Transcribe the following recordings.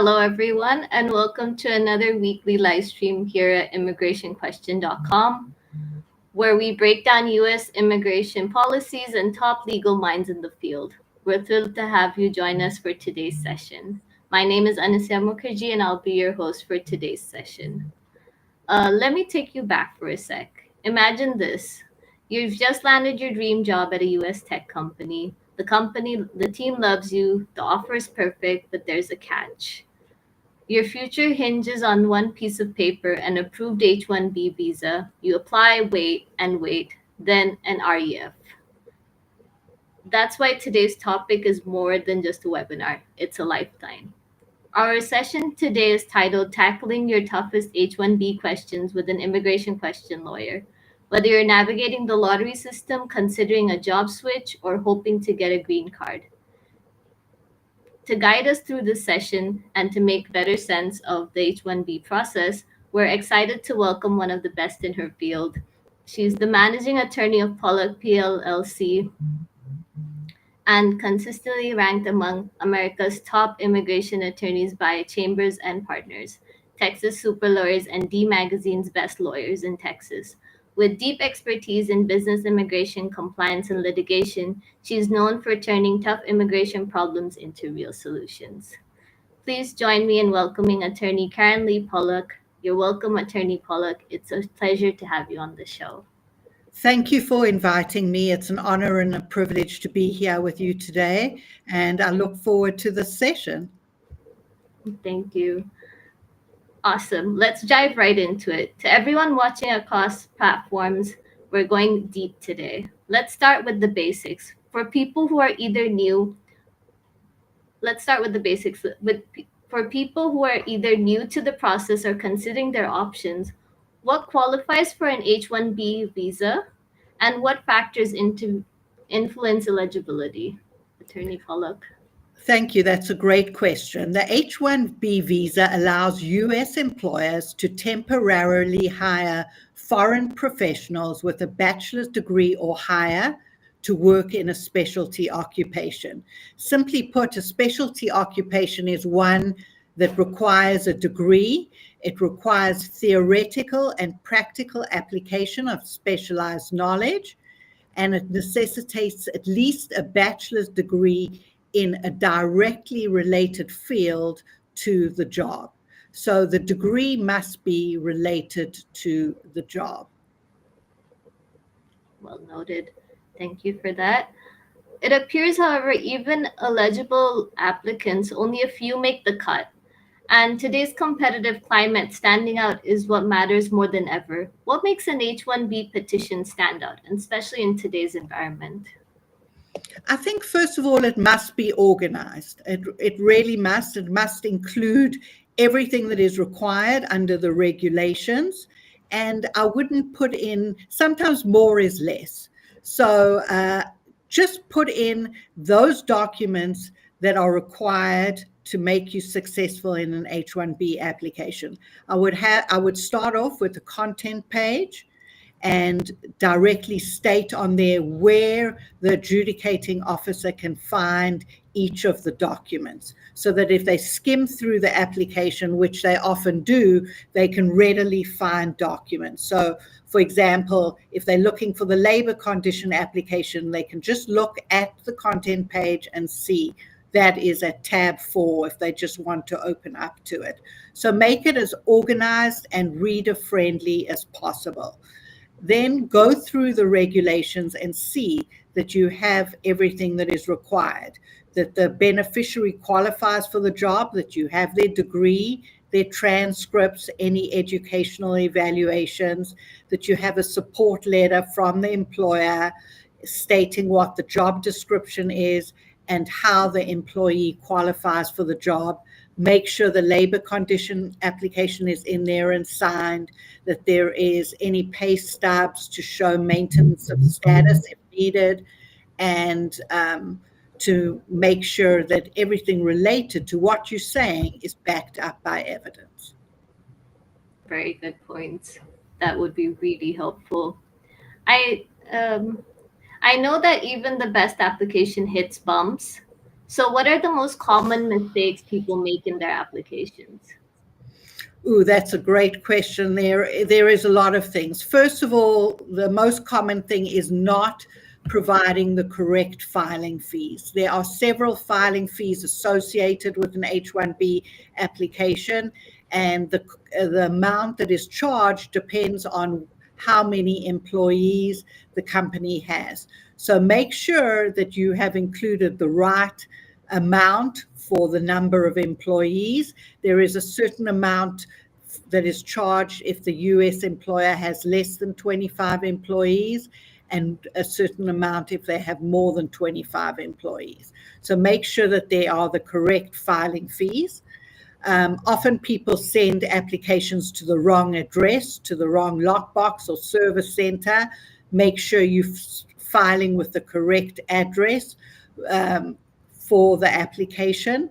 Hello, everyone, and welcome to another weekly live stream here at immigrationquestion.com, where we break down U.S. immigration policies and top legal minds in the field. We're thrilled to have you join us for today's session. My name is Anasya Mukherjee, and I'll be your host for today's session. Let me take you back for a sec. Imagine this. You've just landed your dream job at a US tech company. The team loves you, the offer is perfect, but there's a catch. Your future hinges on one piece of paper, an approved H-1B visa. You apply, wait, and wait, then an REF. That's why today's topic is more than just a webinar, it's a lifetime. Our session today is titled Tackling Your Toughest H-1B Questions with an Immigration Question Lawyer. Whether you're navigating the lottery system, considering a job switch, or hoping to get a green card. To guide us through this session and to make better sense of the H-1B process, we're excited to welcome one of the best in her field. She's the managing attorney of Pollak PLLC and consistently ranked among America's top immigration attorneys by Chambers and Partners, Texas Super Lawyers, and D Magazine's Best Lawyers in Texas. With deep expertise in business immigration, compliance, and litigation, she is known for turning tough immigration problems into real solutions. Please join me in welcoming attorney Karen-Lee Pollak. You're welcome, attorney Pollak. It's a pleasure to have you on the show. Thank you for inviting me. It's an honor and a privilege to be here with you today, and I look forward to this session. Thank you. Awesome. Let's dive right into it. To everyone watching across platforms, we're going deep today. Let's start with the basics. For people who are either new, for people who are either new to the process or considering their options, what qualifies for an H-1B visa and what factors influence eligibility? Attorney Pollak. Thank you. That's a great question. The H-1B visa allows U.S. employers to temporarily hire foreign professionals with a bachelor's degree or higher to work in a specialty occupation. Simply put, a specialty occupation is one that requires a degree. It requires theoretical and practical application of specialized knowledge, and it necessitates at least a bachelor's degree in a directly related field to the job. So the degree must be related to the job. Well noted. Thank you for that. It appears, however, even eligible applicants, only a few make the cut. And today's competitive climate, standing out is what matters more than ever. What makes an H-1B petition stand out, and especially in today's environment? I think, first of all, it must be organized. It really must. It must include everything that is required under the regulations. And I wouldn't put in, sometimes more is less. So just put in those documents that are required to make you successful in an H-1B application. I would start off with the content page and directly state on there where the adjudicating officer can find each of the documents, so that if they skim through the application, which they often do, they can readily find documents. So, for example, if they're looking for the labor condition application, they can just look at the content page and see that is at tab 4 if they just want to open up to it. So make it as organized and reader-friendly as possible. Then go through the regulations and see that you have everything that is required, that the beneficiary qualifies for the job, that you have their degree, their transcripts, any educational evaluations, that you have a support letter from the employer stating what the job description is and how the employee qualifies for the job. Make sure the labor condition application is in there and signed, that there is any pay stubs to show maintenance of status if needed, and to make sure that everything related to what you're saying is backed up by evidence. Very good points. That would be really helpful. I know that even the best application hits bumps. So, what are the most common mistakes people make in their applications? Ooh, that's a great question. There is a lot of things. First of all, the most common thing is not providing the correct filing fees. There are several filing fees associated with an H-1B application, and the amount that is charged depends on how many employees the company has. So make sure that you have included the right amount for the number of employees. There is a certain amount that is charged if the US employer has less than 25 employees, and a certain amount if they have more than 25 employees. So make sure that they are the correct filing fees. Often people send applications to the wrong address, to the wrong lockbox or service center. Make sure you're filing with the correct address for the application.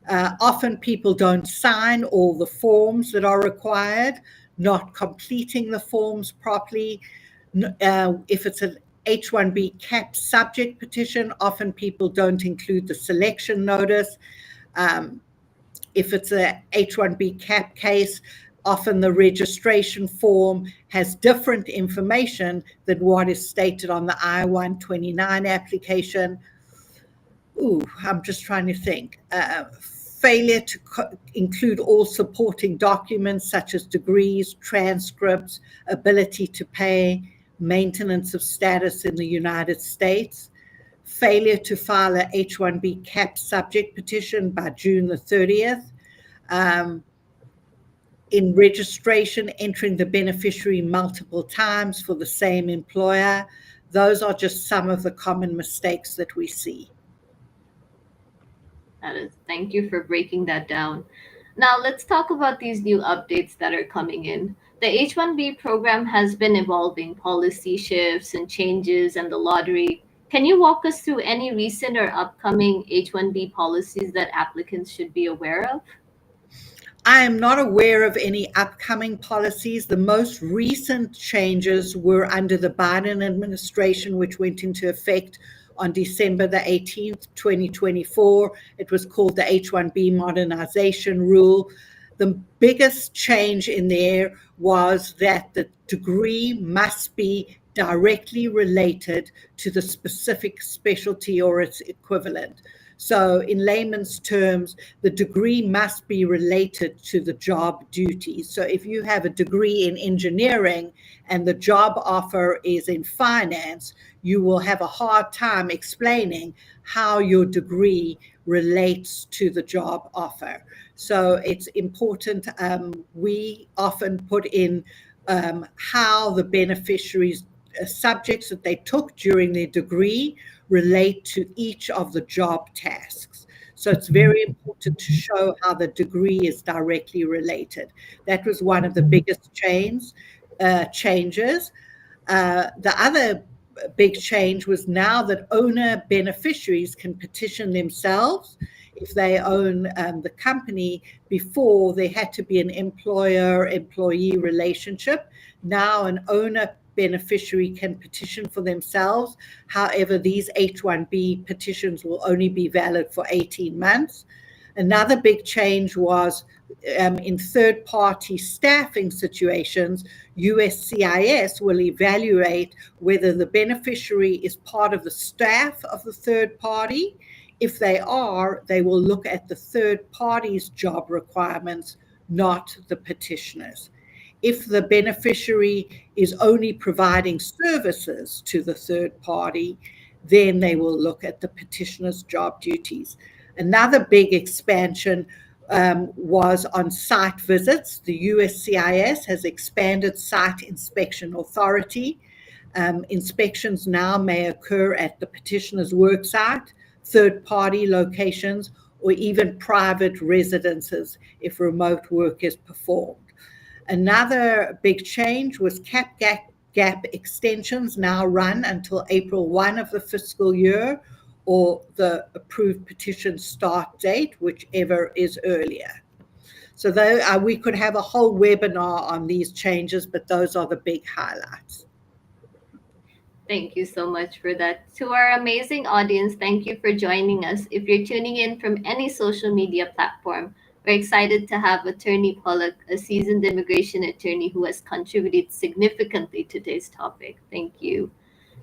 Often people don't sign all the forms that are required, not completing the forms properly. If it's an H-1B cap subject petition, often people don't include the selection notice. If it's a H-1B cap case, often the registration form has different information than what is stated on the I-129 application. I'm just trying to think. Failure to include all supporting documents such as degrees, transcripts, ability to pay, maintenance of status in the United States. Failure to file a H-1B cap subject petition by June the 30th. In registration, entering the beneficiary multiple times for the same employer. Those are just some of the common mistakes that we see. That is, thank you for breaking that down. Now, let's talk about these new updates that are coming in. The H-1B program has been evolving, policy shifts and changes, and the lottery. Can you walk us through any recent or upcoming H-1B policies that applicants should be aware of? I am not aware of any upcoming policies. The most recent changes were under the Biden administration, which went into effect on December the 18th, 2024. It was called the H-1B modernization rule. The biggest change in there was that the degree must be directly related to the specific specialty or its equivalent. So, in layman's terms, the degree must be related to the job duties. So, if you have a degree in engineering and the job offer is in finance, you will have a hard time explaining how your degree relates to the job offer. So, it's important. We often put in how the beneficiaries' subjects that they took during their degree relate to each of the job tasks. So it's very important to show how the degree is directly related. That was one of the biggest changes. The other big change was now that owner beneficiaries can petition themselves if they own the company. Before, there had to be an employer-employee relationship. Now an owner beneficiary can petition for themselves. However, these H-1B petitions will only be valid for 18 months. Another big change was in third-party staffing situations, USCIS will evaluate whether the beneficiary is part of the staff of the third party. If they are, they will look at the third party's job requirements, not the petitioner's. If the beneficiary is only providing services to the third party, then they will look at the petitioner's job duties. Another big expansion was on site visits. The USCIS has expanded site inspection authority. Inspections now may occur at the petitioner's worksite, third-party locations, or even private residences if remote work is performed. Another big change was cap gap extensions now run until April 1 of the fiscal year, or the approved petition start date, whichever is earlier. So we could have a whole webinar on these changes, but those are the big highlights. Thank you so much for that. To our amazing audience, thank you for joining us. If you're tuning in from any social media platform, we're excited to have Attorney Pollak, a seasoned immigration attorney who has contributed significantly to today's topic. Thank you.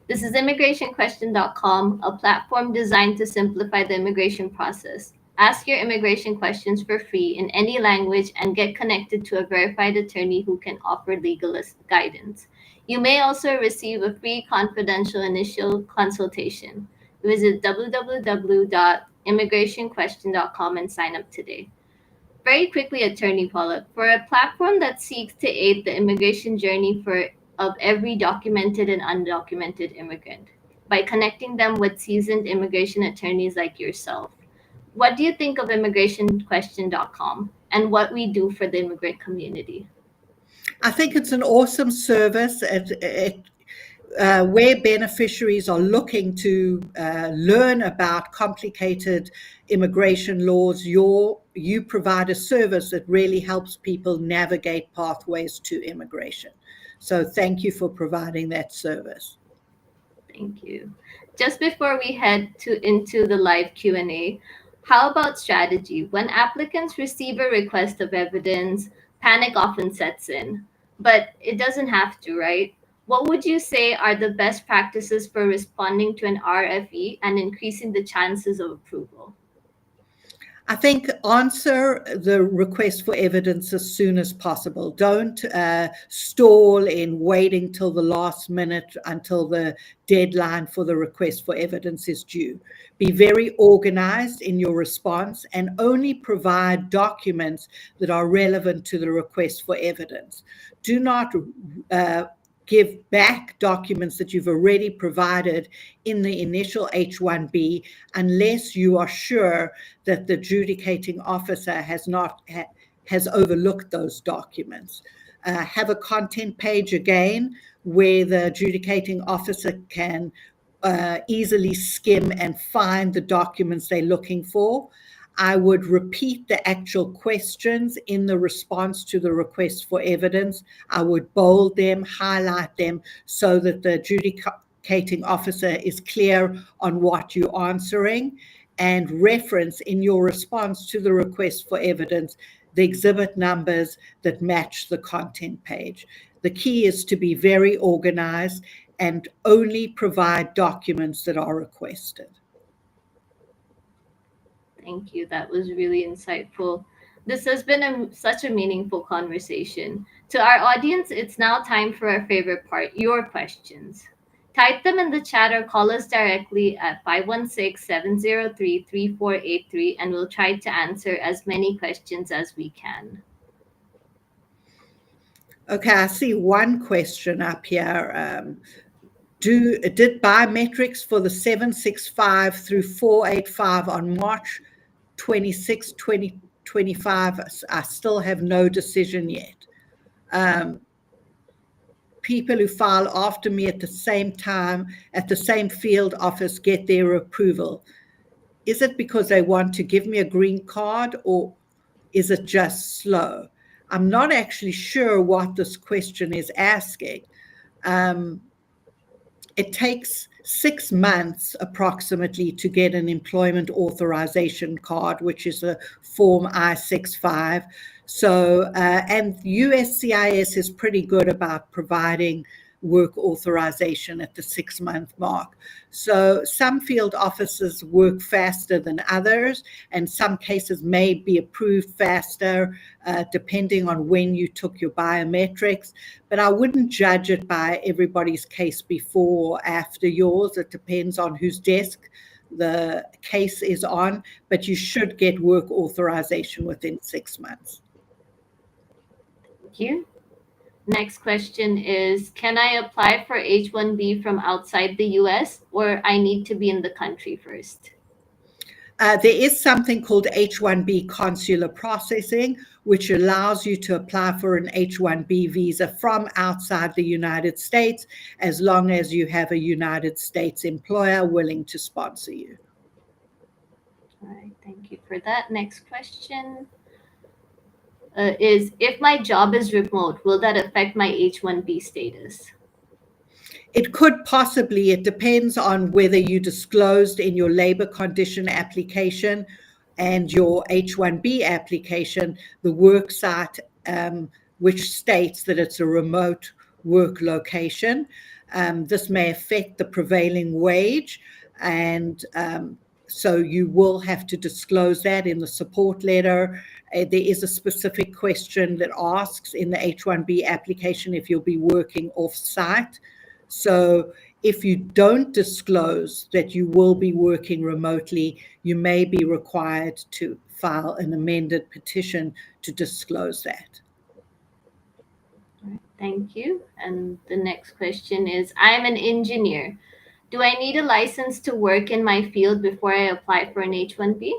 This is immigrationquestion.com, a platform designed to simplify the immigration process. Ask your immigration questions for free in any language and get connected to a verified attorney who can offer legal guidance. You may also receive a free confidential initial consultation. Visit www.immigrationquestion.com and sign up today. Very quickly, Attorney Pollak, for a platform that seeks to aid the immigration journey of every documented and undocumented immigrant by connecting them with seasoned immigration attorneys like yourself, what do you think of immigrationquestion.com and what we do for the immigrant community? I think it's an awesome service. Where beneficiaries are looking to learn about complicated immigration laws, you provide a service that really helps people navigate pathways to immigration. So thank you for providing that service. Thank you. Just before we head into the live Q&A, how about strategy? When applicants receive a request of evidence, panic often sets in, but it doesn't have to, right? What would you say are the best practices for responding to an RFE and increasing the chances of approval? I think answer the request for evidence as soon as possible. Don't stall in waiting till the last minute until the deadline for the request for evidence is due. Be very organized in your response and only provide documents that are relevant to the request for evidence. Do not give back documents that you've already provided in the initial H-1B unless you are sure that the adjudicating officer has overlooked those documents. Have a content page again where the adjudicating officer can easily skim and find the documents they're looking for. I would repeat the actual questions in the response to the request for evidence. I would bold them, highlight them so that the adjudicating officer is clear on what you're answering, and reference in your response to the request for evidence the exhibit numbers that match the content page. The key is to be very organized and only provide documents that are requested. Thank you. That was really insightful. This has been such a meaningful conversation. To our audience, it's now time for our favorite part, your questions. Type them in the chat or call us directly at 516-703-3483 and we'll try to answer as many questions as we can. Okay, I see one question up here. Did biometrics for the 765 through 485 on March 26, 2025. I still have no decision yet. People who file after me at the same time, at the same field office, get their approval. Is it because they want to give me a green card or is it just slow? I'm not actually sure what this question is asking. It takes 6 months approximately to get an employment authorization card, which is a Form I-65. So, and USCIS is pretty good about providing work authorization at the 6-month mark. So some field offices work faster than others, and some cases may be approved faster depending on when you took your biometrics. But I wouldn't judge it by everybody's case before or after yours. It depends on whose desk the case is on, but you should get work authorization within 6 months. Thank you. Next question is, can I apply for H-1B from outside the US or I need to be in the country first? There is something called H-1B consular processing, which allows you to apply for an H-1B visa from outside the United States, as long as you have a United States employer willing to sponsor you. All right, thank you for that. Next question is, if my job is remote, will that affect my H-1B status? It could possibly, it depends on whether you disclosed in your labor condition application and your H-1B application, the work site, which states that it's a remote work location. This may affect the prevailing wage, and so you will have to disclose that in the support letter. There is a specific question that asks in the H-1B application if you'll be working off-site. So if you don't disclose that you will be working remotely, you may be required to file an amended petition to disclose that. Thank you. And the next question is, I am an engineer. Do I need a license to work in my field before I apply for an H-1B?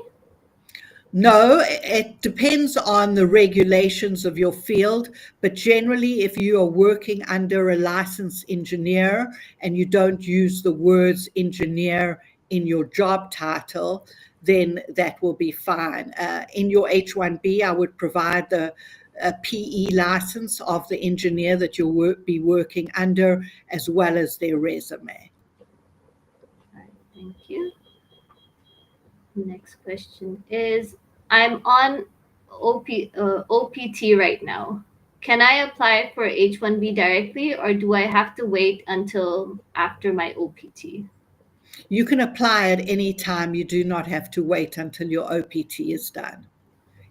No, it depends on the regulations of your field, but generally, if you are working under a licensed engineer and you don't use the words engineer in your job title, then that will be fine. In your H-1B, I would provide the PE license of the engineer that you'll be working under, as well as their resume. All right, thank you. Next question is, I'm on OPT right now. Can I apply for H-1B directly, or do I have to wait until after my OPT? You can apply at any time. You do not have to wait until your OPT is done.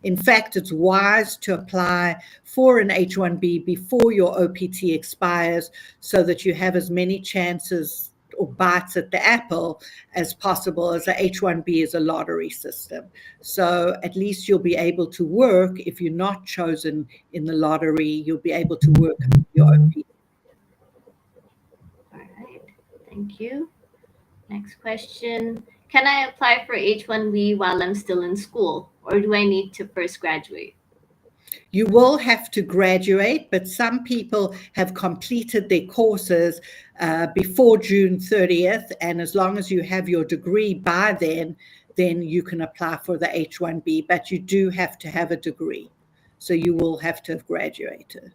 In fact, it's wise to apply for an H-1B before your OPT expires so that you have as many chances or bites at the apple as possible, as the H-1B is a lottery system. So at least you'll be able to work. If you're not chosen in the lottery, you'll be able to work your OPT. All right, thank you. Next question. Can I apply for H-1B while I'm still in school, or do I need to first graduate? You will have to graduate, but some people have completed their courses before June 30th, and as long as you have your degree by then you can apply for the H-1B, but you do have to have a degree. So you will have to have graduated.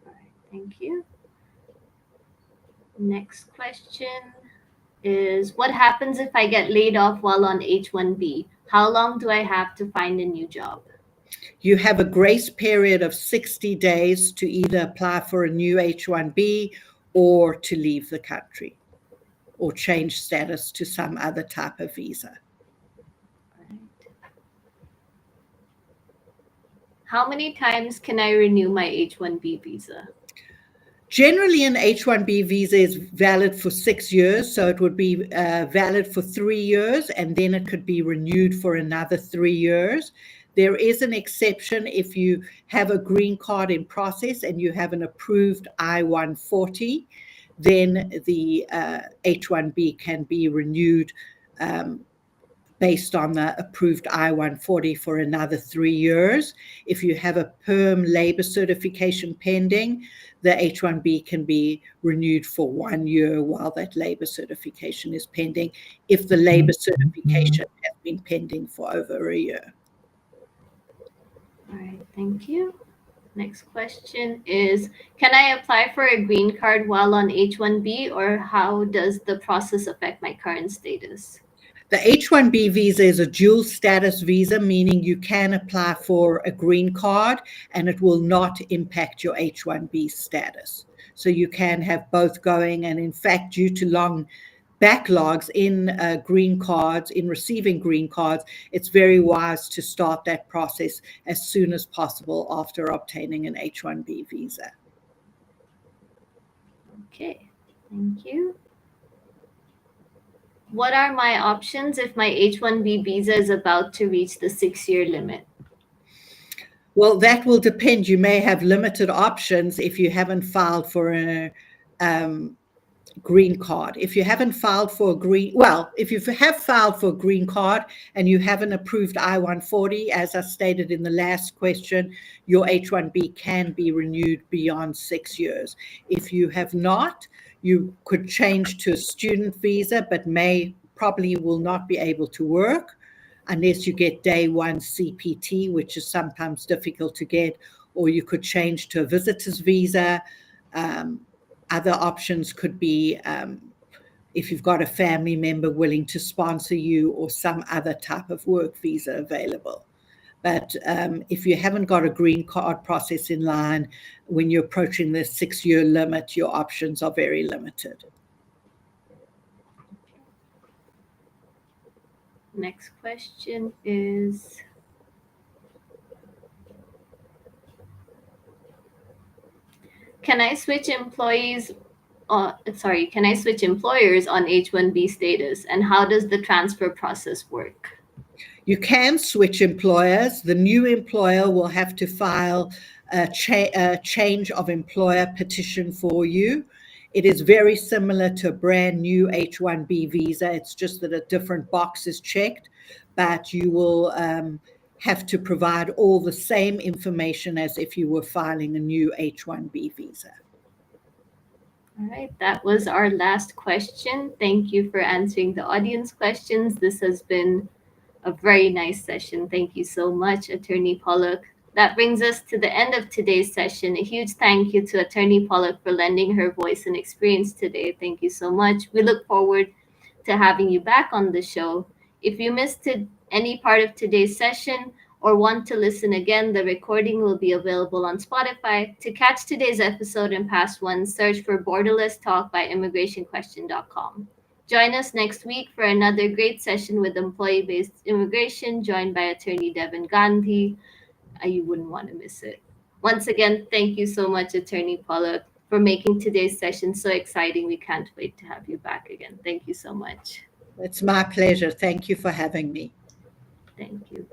All right, thank you. Next question is, what happens if I get laid off while on H-1B? How long do I have to find a new job? You have a grace period of 60 days to either apply for a new H-1B or to leave the country or change status to some other type of visa. Right. How many times can I renew my H-1B visa? Generally, an H-1B visa is valid for 6 years, so it would be valid for 3 years, and then it could be renewed for another 3 years. There is an exception if you have a green card in process and you have an approved I-140, then the H-1B can be renewed based on the approved I-140 for another 3 years. If you have a perm labor certification pending, the H-1B can be renewed for 1 year while that labor certification is pending, if the labor certification has been pending for over a year. All right, thank you. Next question is, can I apply for a green card while on H-1B, or how does the process affect my current status? The H-1B visa is a dual status visa, meaning you can apply for a green card and it will not impact your H-1B status. So you can have both going, and in fact, due to long backlogs in green cards, in receiving green cards, it's very wise to start that process as soon as possible after obtaining an H-1B visa. Okay, thank you. What are my options if my H-1B visa is about to reach the 6-year limit? Well, that will depend. You may have limited options if you haven't filed for a green card. If you haven't filed for a if you have filed for a green card and you have an approved I-140, as I stated in the last question, your H-1B can be renewed beyond 6 years. If you have not, you could change to a student visa, but probably will not be able to work unless you get day one CPT, which is sometimes difficult to get, or you could change to a visitor's visa. Other options could be if you've got a family member willing to sponsor you or some other type of work visa available. But if you haven't got a green card process in line, when you're approaching the 6-year limit, your options are very limited. Next question is, can I switch can I switch employers on H-1B status, and how does the transfer process work? You can switch employers. The new employer will have to file a change of employer petition for you. It is very similar to a brand new H-1B visa. It's just that a different box is checked, but you will have to provide all the same information as if you were filing a new H-1B visa. All right, that was our last question. Thank you for answering the audience questions. This has been a very nice session. Thank you so much, Attorney Pollak. That brings us to the end of today's session. A huge thank you to Attorney Pollak for lending her voice and experience today. Thank you so much. We look forward to having you back on the show. If you missed any part of today's session or want to listen again, the recording will be available on Spotify. To catch today's episode and past ones, search for Borderless Talk by immigrationquestion.com. Join us next week for another great session with employee-based immigration, joined by Attorney Devin Gandhi. You wouldn't want to miss it. Once again, thank you so much, Attorney Pollak, for making today's session so exciting. We can't wait to have you back again. Thank you so much. It's my pleasure. Thank you for having me. Thank you.